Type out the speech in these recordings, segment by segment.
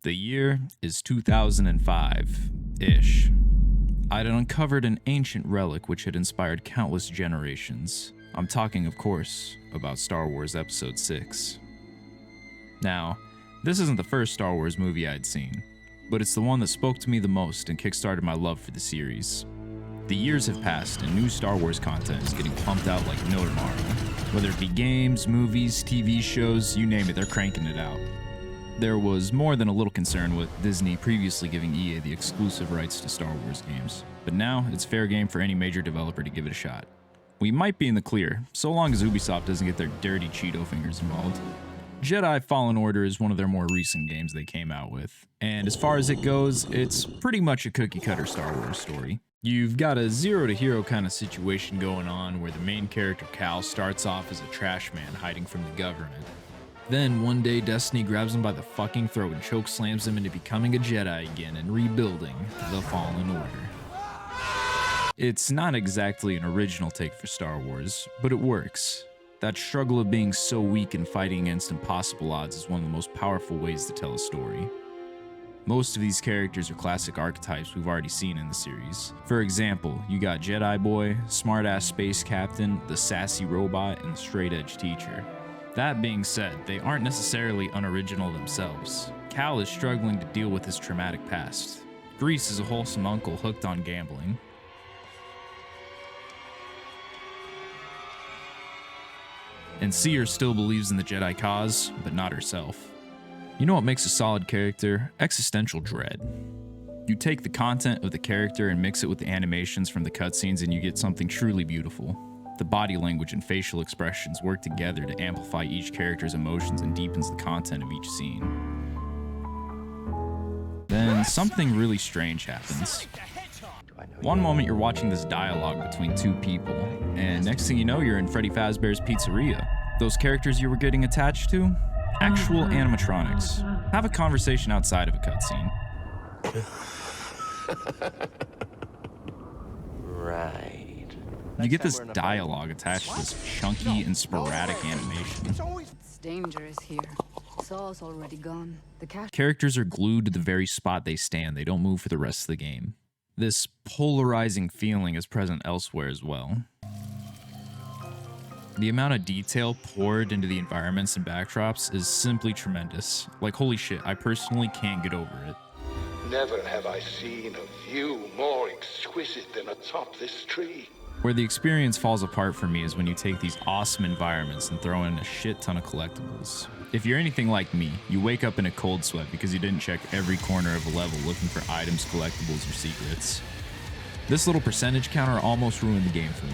The year is 2005-ish. I'd uncovered an ancient relic which had inspired countless generations. I'm talking, of course, about Star Wars Episode 6. Now, this isn't the first Star Wars movie I'd seen, but it's the one that spoke to me the most and kickstarted my love for the series. The years have passed and new Star Wars content is getting pumped out like no tomorrow. Whether it be games, movies, TV shows, you name it, they're cranking it out. There was more than a little concern with Disney previously giving EA the exclusive rights to Star Wars games, but now it's fair game for any major developer to give it a shot. We might be in the clear, so long as Ubisoft doesn't get their dirty Cheeto fingers involved. Jedi Fallen Order is one of their more recent games they came out with, and as far as it goes, it's pretty much a cookie-cutter Star Wars story. You've got a zero-to-hero kind of situation going on where the main character Cal starts off as a trash man hiding from the government. Then one day Destiny grabs him by the fucking throat and chokeslams him into becoming a Jedi again and rebuilding the Fallen Order. It's not exactly an original take for Star Wars, but it works. That struggle of being so weak and fighting against impossible odds is one of the most powerful ways to tell a story. Most of these characters are classic archetypes we've already seen in the series. For example, you got Jedi Boy, smart-ass space captain, the sassy robot, and the straight-edge teacher. That being said, they aren't necessarily unoriginal themselves. Cal is struggling to deal with his traumatic past. Grease is a wholesome uncle hooked on gambling. And Seer still believes in the Jedi cause, but not herself. You know what makes a solid character? Existential dread. You take the content of the character and mix it with the animations from the cutscenes and you get something truly beautiful. The body language and facial expressions work together to amplify each character's emotions and deepens the content of each scene. Then something really strange happens. One moment you're watching this dialogue between two people, and next thing you know you're in Freddy Fazbear's Pizzeria. Those characters you were getting attached to? Actual animatronics. Have a conversation outside of a cutscene. Right. You get this dialogue attached to this chunky and sporadic animation. It's dangerous here. Saul's already gone. The cash. Characters are glued to the very spot they stand. They don't move for the rest of the game. This polarizing feeling is present elsewhere as well. The amount of detail poured into the environments and backdrops is simply tremendous. Like, holy shit, I personally can't get over it. Never have I seen a view more exquisite than atop this tree. Where the experience falls apart for me is when you take these awesome environments and throw in a shit ton of collectibles. If you're anything like me, you wake up in a cold sweat because you didn't check every corner of a level looking for items, collectibles, or secrets. This little percentage counter almost ruined the game for me.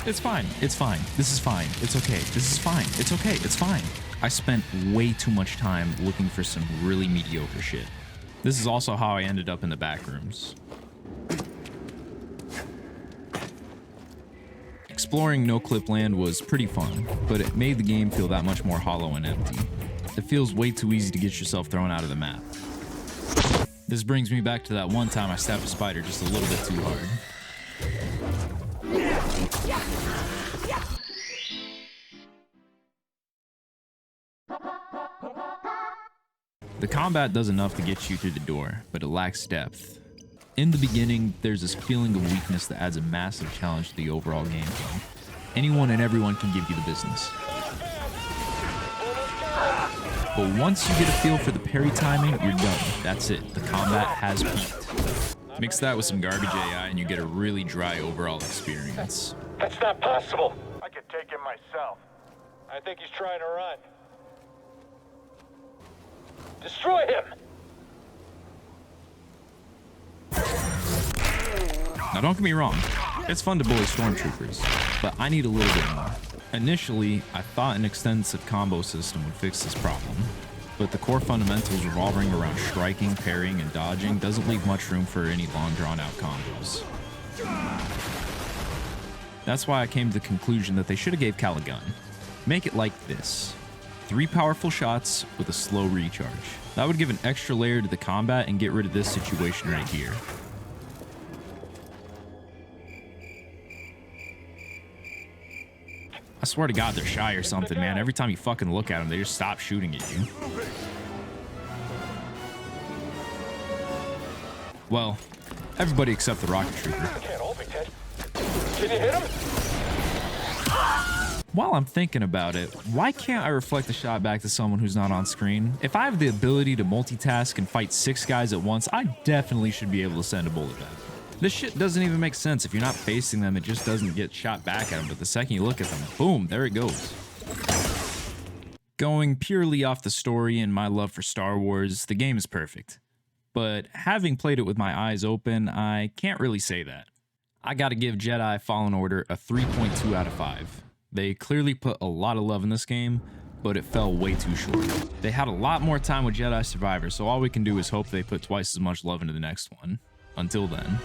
It's fine, this is fine, it's okay, this is fine, it's okay, it's fine. I spent way too much time looking for some really mediocre shit. This is also how I ended up in the back rooms. Exploring No Clip Land was pretty fun, but it made the game feel that much more hollow and empty. It feels way too easy to get yourself thrown out of the map. This brings me back to that one time I stabbed a spider just a little bit too hard. The combat does enough to get you through the door, but it lacks depth. In the beginning, there's this feeling of weakness that adds a massive challenge to the overall gameplay. Anyone and everyone can give you the business. But once you get a feel for the parry timing, you're done. That's it. The combat has peaked. Mix that with some garbage AI and you get a really dry overall experience. That's not possible. I could take him myself. I think he's trying to run. Destroy him! Now don't get me wrong, it's fun to bully stormtroopers, but I need a little bit more. Initially, I thought an extensive combo system would fix this problem, but the core fundamentals revolving around striking, parrying, and dodging doesn't leave much room for any long drawn-out combos. That's why I came to the conclusion that they should have gave Cal a gun. Make it like this. 3 powerful shots with a slow recharge. That would give an extra layer to the combat and get rid of this situation right here. I swear to God they're shy or something, man. Every time you fucking look at them, they just stop shooting at you. Well, everybody except the rocket trooper. I can't hold me, Ted. Can you hit him? While I'm thinking about it, why can't I reflect a shot back to someone who's not on screen? If I have the ability to multitask and fight 6 guys at once, I definitely should be able to send a bullet back. This shit doesn't even make sense. If you're not facing them, it just doesn't get shot back at them, but the second you look at them, boom, there it goes. Going purely off the story and my love for Star Wars, the game is perfect. But having played it with my eyes open, I can't really say that. I gotta give Jedi Fallen Order a 3.2 out of 5. They clearly put a lot of love in this game, but it fell way too short. They had a lot more time with Jedi Survivor, so all we can do is hope they put twice as much love into the next one. Until then.